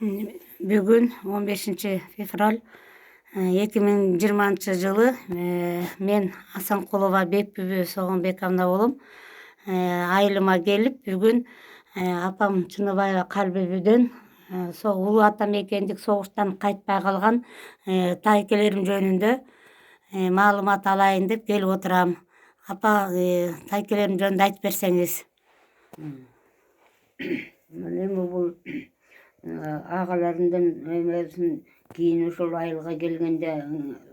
Бүгүн 15 февраль 2020 жылы мен Асанкулова Бекбүбү Сооронбековна болом. Айылыма келип бүгүн апам Чыныбаева Калбүбүдөн улуу ата мекендик согуштан кайтпай калган тайкелерим жөнүндө маалымат алайын деп келип отурам. Апа, тайкелерим жөнүндө айтып берсеңиз. Эми бул агаларымдын эмесин кийин ошол айылга келгенде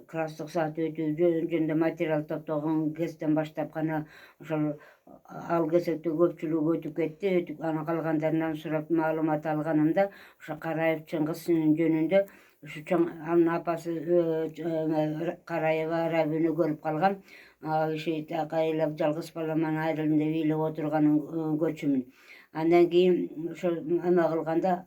класстык саат өтүү жөнүндө материал топтогон кезден баштап гана ошол ал кезекте көпчүлүгү өтүп кетти. Анан калгандарынан сурап маалымат алганымда ошо Караев Чыңгыз жөнүндө ушу анын апасы Караева Рабини көрүп калган. Ал киши айылап жалгыз бала менен айрылдым деп ыйлап отурганын көрчүмүн. Андан кийин ошо эме кылганда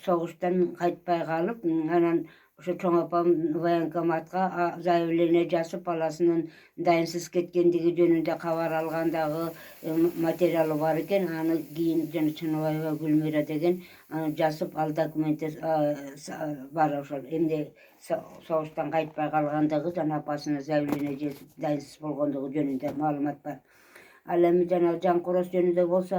согуштан кайтпай калып, анан ошо чоң апам военкоматка заявление жазып, баласынын дайынсыз кеткендиги жөнүндө кабар алгандагы материалы бар экен. Аны кийин жана Чыныбаева Гүлмира деген жазып, ал документи бар. Ошол эмне согуштан кайтпай калгандыгы жана апасына заявление жазып дайынсыз болгондугу жөнүндө маалымат бар. Ал эми жана Жаңкороз жөнүндө болсо,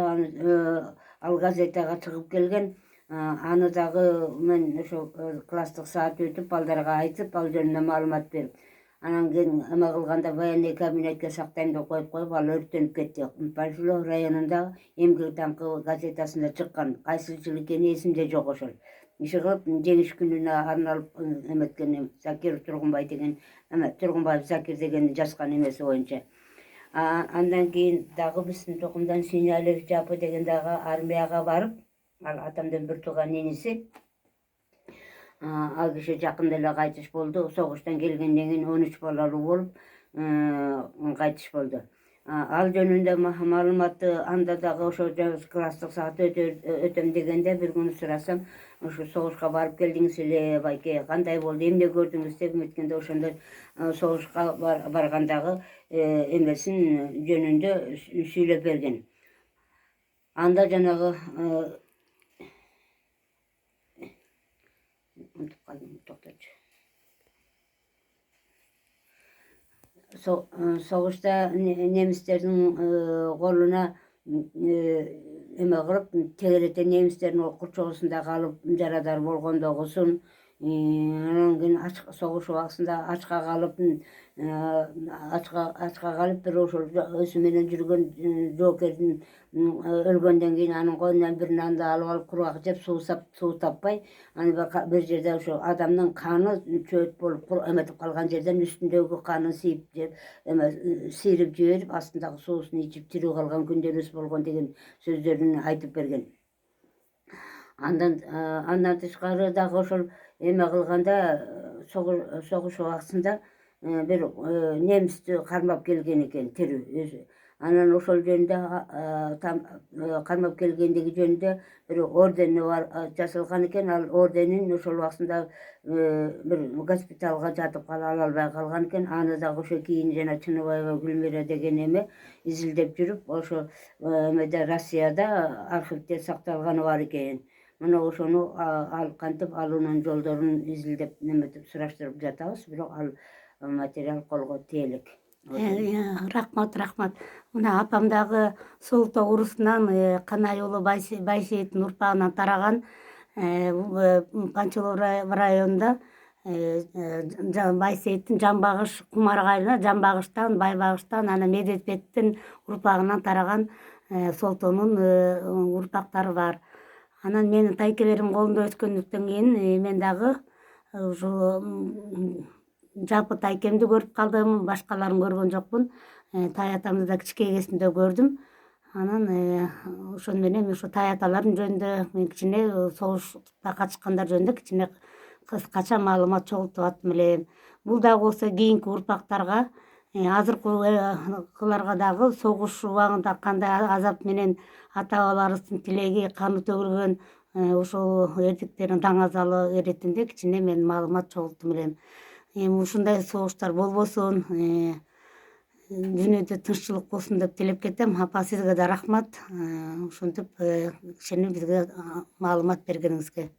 ал газетага чыгып келген. Аны дагы мен ошо класстык саат өтүп балдарга айтып, ал жөнүндө маалымат берип, анан кийин эме кылганда военный кабинетке сактайм деп коюп, ал өрттөнүп кетти. Панфилов районундагы Эмгек даңкы газетасында чыккан. Кайсы жыл экени эсимде жок. Ошол иши кылып жеңиш күнүнө арналып эметкен Закир Тургунбай деген Тургунбаев Закир деген жазган эмеси боюнча. Андан кийин дагы биздин токумдан Синялев Жапы деген дагы армияга барып, ал атамдын бир тууган иниси. Ал киши жакында эле кайтыш болду. Согуштан келгенден кийин 13 балалуу болуп кайтыш болду. Ал жөнүндө маалыматты анда дагы ошо класстык саат өтөм дегенде бир күнү сурасам, ошо согушка барып келдиңиз эле байке, кандай болду, эмне көрдүңүз деп эметкенде ошондо согушка баргандагы эмесин жөнүндө сүйлөп берген. Анда жанагы согушта немистердин колуна эме кылып, тегерете немистердин курчоосунда калып жарадар болгондогусун. Анан кийин согуш убагында ачка калып, бир ошол өзү менен жүргөн жоокердин өлгөндөн кийин анын койнунан бир нанды алып алып кургак жеп, суу таппай, аны бир жерде ошо адамдын каны чөт болуп эметип калган жерден үстүндөгү канын сийрип жиберип, астындагы суусун ичип тирүү калган күндөрүбүз болгон деген сөздөрүн айтып берген. Андан тышкары дагы ошол эме кылганда согуш убагында бир немисти кармап келген экен, тирүү өзү. Анан ошол жөнүндө кармап келгендиги жөнүндө бир ордени бар жасалган экен. Ал орденин ошол убагында бир госпиталга жатып ала албай калган экен. Аны дагы ошо кийин жана Чыныбаева Гүлмира деген эме изилдеп жүрүп, ошо эмеде Россияда архивде сакталганы бар экен. Мына ошону кантип алуунун жолдорун изилдеп неметип сураштырып жатабыз, бирок ал материал колго тиелек. Рахмат. Мына апам дагы Солто урусунан Канай уулу Байсейиттин урпагынан тараган. Панчалов районунда Байсейиттин Жамбагыш Кумаргайына, Жамбагыштан, Байбагыштан, анан Медетбектин урпагынан тараган Солтонун урпактары бар. Анан менин тайкелерим колунда өткөндүктөн кийин мен дагы ушул Жапы тайкемди көрүп калдым, башкаларын көргөн жокмун. Тай атамды да кичинекей кезимде көрдүм. Анан ошону менен ушу тай аталарым жөнүндө мен кичине согушта катышкандар жөнүндө кичине кыскача маалымат чогултуп аттым элем. Бул дагы болсо кийинки урпактарга, азыркыларга дагы согуш убагында кандай азап менен ата бабаларыбыздын тилеги каны төгүлгөн ошол эрдиктерин даңазалы иретинде кичине мен маалымат чогулттум элем. Эми ушундай согуштар болбосун, дүйнөдө тынччылык болсун деп тилеп кетем. Апа, сизге да рахмат. Ушинтип кичине бизге маалымат бергениңизге.